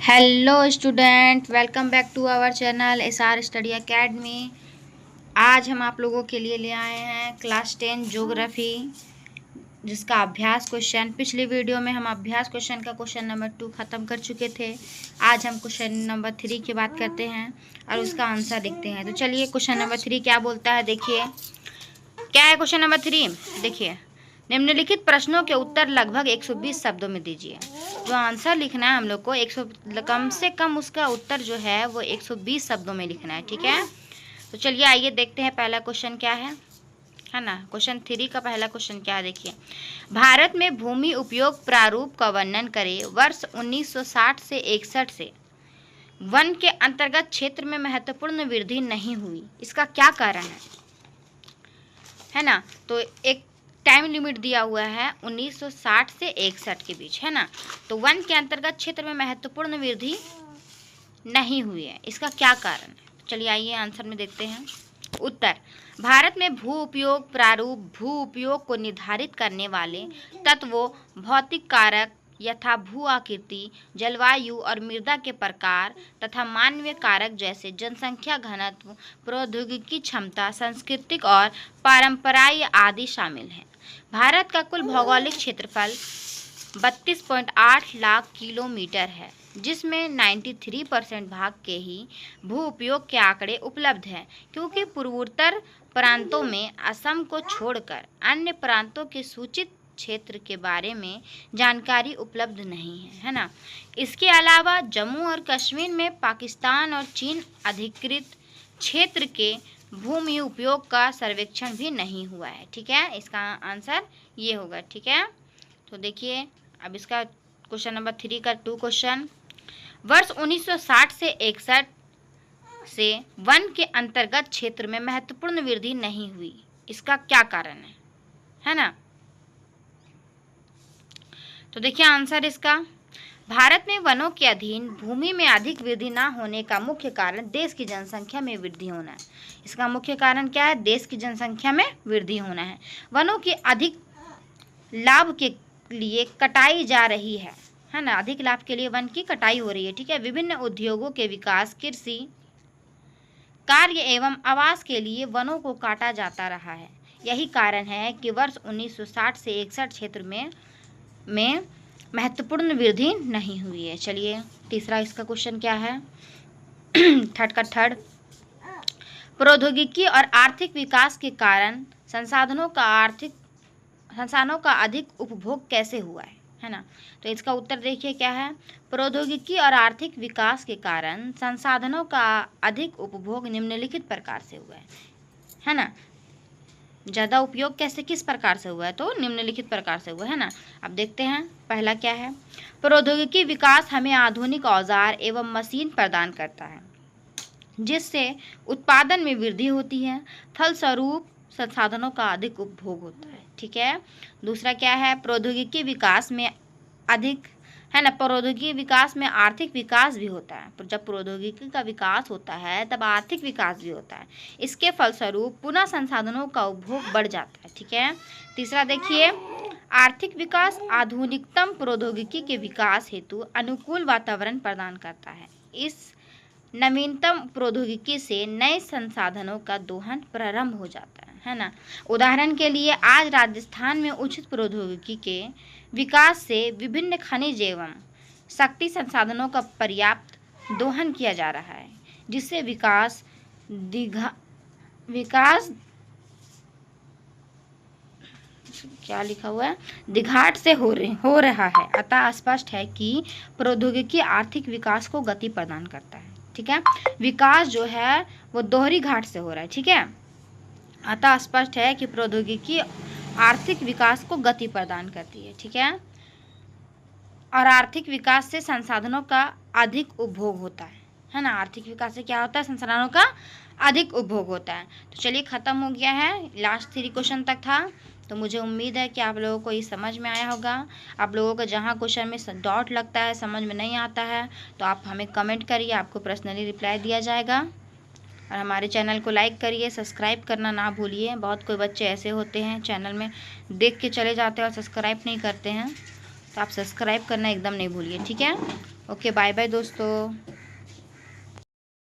Hello student, welcome back to our channel SR study academy. आज हम आप लोगों के लिए ले आए हैं क्लास 10 ज्योग्राफी, जिसका अभ्यास क्वेश्चन पिछली वीडियो में हम अभ्यास क्वेश्चन का क्वेश्चन नंबर 2 ख़त्म कर चुके थे। आज हम क्वेश्चन नंबर 3 की बात करते हैं और उसका आंसर देखते हैं। तो चलिए, क्वेश्चन नंबर 3 क्या बोलता है, देखिए क्या है क्वेश्चन नंबर 3। देखिए, निम्नलिखित प्रश्नों के उत्तर लगभग 120 शब्दों में दीजिए। जो आंसर लिखना है हम लोग को 100 कम से कम उसका उत्तर जो है वो 120 शब्दों में लिखना है, ठीक है। तो चलिए आइए देखते हैं पहला क्वेश्चन क्या है ना। क्वेश्चन 3 का पहला क्वेश्चन क्या है, देखिए। भारत में भूमि उपयोग प्रारूप का वर्णन करें। वर्ष 1960 से 61 से वन के अंतर्गत क्षेत्र में महत्वपूर्ण वृद्धि नहीं हुई, इसका क्या कारण है ना। तो एक टाइम लिमिट दिया हुआ है 1960 से 61 के बीच, है ना। तो वन के अंतर्गत क्षेत्र में महत्वपूर्ण वृद्धि नहीं हुई है, इसका क्या कारण है। चलिए आइए आंसर में देखते हैं। उत्तर, भारत में भू उपयोग प्रारूप भू उपयोग को निर्धारित करने वाले तत्वों, भौतिक कारक यथा भू आकृति, जलवायु और मृदा के प्रकार तथा मानवीय कारक जैसे जनसंख्या घनत्व, प्रौद्योगिकी क्षमता, सांस्कृतिक और परंपराएं आदि शामिल हैं। भारत का कुल भौगोलिक क्षेत्रफल 32.8 लाख किलोमीटर है, जिसमें 93% भाग के ही भू उपयोग के आंकड़े उपलब्ध हैं, क्योंकि पूर्वोत्तर प्रांतों में असम को छोड़कर अन्य प्रांतों के सूचित क्षेत्र के बारे में जानकारी उपलब्ध नहीं है ना। इसके अलावा जम्मू और कश्मीर में पाकिस्तान और चीन अधिकृत क्षेत्र के भूमि उपयोग का सर्वेक्षण भी नहीं हुआ है, ठीक है। इसका आंसर ये होगा, ठीक है। तो देखिए अब इसका क्वेश्चन नंबर 3 का 2 क्वेश्चन। वर्ष 1960 से 61 से वन के अंतर्गत क्षेत्र में महत्वपूर्ण वृद्धि नहीं हुई, इसका क्या कारण है ना। तो देखिए आंसर इसका, भारत में वनों के अधीन भूमि में अधिक वृद्धि न होने का मुख्य कारण देश की जनसंख्या में वृद्धि होना है। इसका मुख्य कारण क्या है, देश की जनसंख्या में वृद्धि होना है। वनों की अधिक लाभ के लिए कटाई जा रही है ना। अधिक लाभ के लिए वन की कटाई हो रही है, ठीक है। विभिन्न उद्योगों के विकास, कृषि कार्य एवं आवास के लिए वनों को काटा जाता रहा है। यही कारण है कि वर्ष 1960 से 61 क्षेत्र में महत्वपूर्ण वृद्धि नहीं हुई है। चलिए तीसरा इसका क्वेश्चन क्या है, थर्ड। प्रौद्योगिकी और आर्थिक विकास के कारण संसाधनों का अधिक उपभोग कैसे हुआ है ना। तो इसका उत्तर देखिए क्या है, प्रौद्योगिकी और आर्थिक विकास के कारण संसाधनों का अधिक उपभोग निम्नलिखित प्रकार से हुआ है ना। ज़्यादा उपयोग कैसे, किस प्रकार से हुआ है, तो निम्नलिखित प्रकार से हुआ है ना। अब देखते हैं पहला क्या है, प्रौद्योगिकी विकास हमें आधुनिक औजार एवं मशीन प्रदान करता है, जिससे उत्पादन में वृद्धि होती है, फलस्वरूप संसाधनों का अधिक उपभोग होता है, ठीक है। दूसरा क्या है, प्रौद्योगिकी विकास में अधिक है ना, प्रौद्योगिकी विकास में आर्थिक विकास भी होता है। जब प्रौद्योगिकी का विकास होता है तब आर्थिक विकास भी होता है। इसके फलस्वरूप पुनः संसाधनों का उपभोग बढ़ जाता है, ठीक है। तीसरा देखिए, आर्थिक विकास आधुनिकतम प्रौद्योगिकी के विकास हेतु अनुकूल वातावरण प्रदान करता है। इस नवीनतम प्रौद्योगिकी से नए संसाधनों का दोहन प्रारंभ हो जाता है ना। उदाहरण के लिए आज राजस्थान में उचित प्रौद्योगिकी के विकास से विभिन्न खनिज एवं शक्ति संसाधनों का पर्याप्त दोहन किया जा रहा है, जिससे विकास क्या लिखा हुआ है, दिघाट से हो रहा है। अतः स्पष्ट है कि प्रौद्योगिकी आर्थिक विकास को गति प्रदान करता है, ठीक है। विकास जो है वो दोहरी घाट से हो रहा है, ठीक है। अतः स्पष्ट है कि प्रौद्योगिकी आर्थिक विकास को गति प्रदान करती है, ठीक है। और आर्थिक विकास से संसाधनों का अधिक उपभोग होता है ना। आर्थिक विकास से क्या होता है, संसाधनों का अधिक उपभोग होता है। तो चलिए ख़त्म हो गया है, लास्ट 3 क्वेश्चन तक था। तो मुझे उम्मीद है कि आप लोगों को ये समझ में आया होगा। आप लोगों को जहाँ क्वेश्चन में डॉट लगता है, समझ में नहीं आता है, तो आप हमें कमेंट करिए, आपको पर्सनली रिप्लाई दिया जाएगा। और हमारे चैनल को लाइक करिए, सब्सक्राइब करना ना भूलिए। बहुत कोई बच्चे ऐसे होते हैं चैनल में देख के चले जाते हैं और सब्सक्राइब नहीं करते हैं, तो आप सब्सक्राइब करना एकदम नहीं भूलिए, ठीक है। ओके, बाय बाय दोस्तों।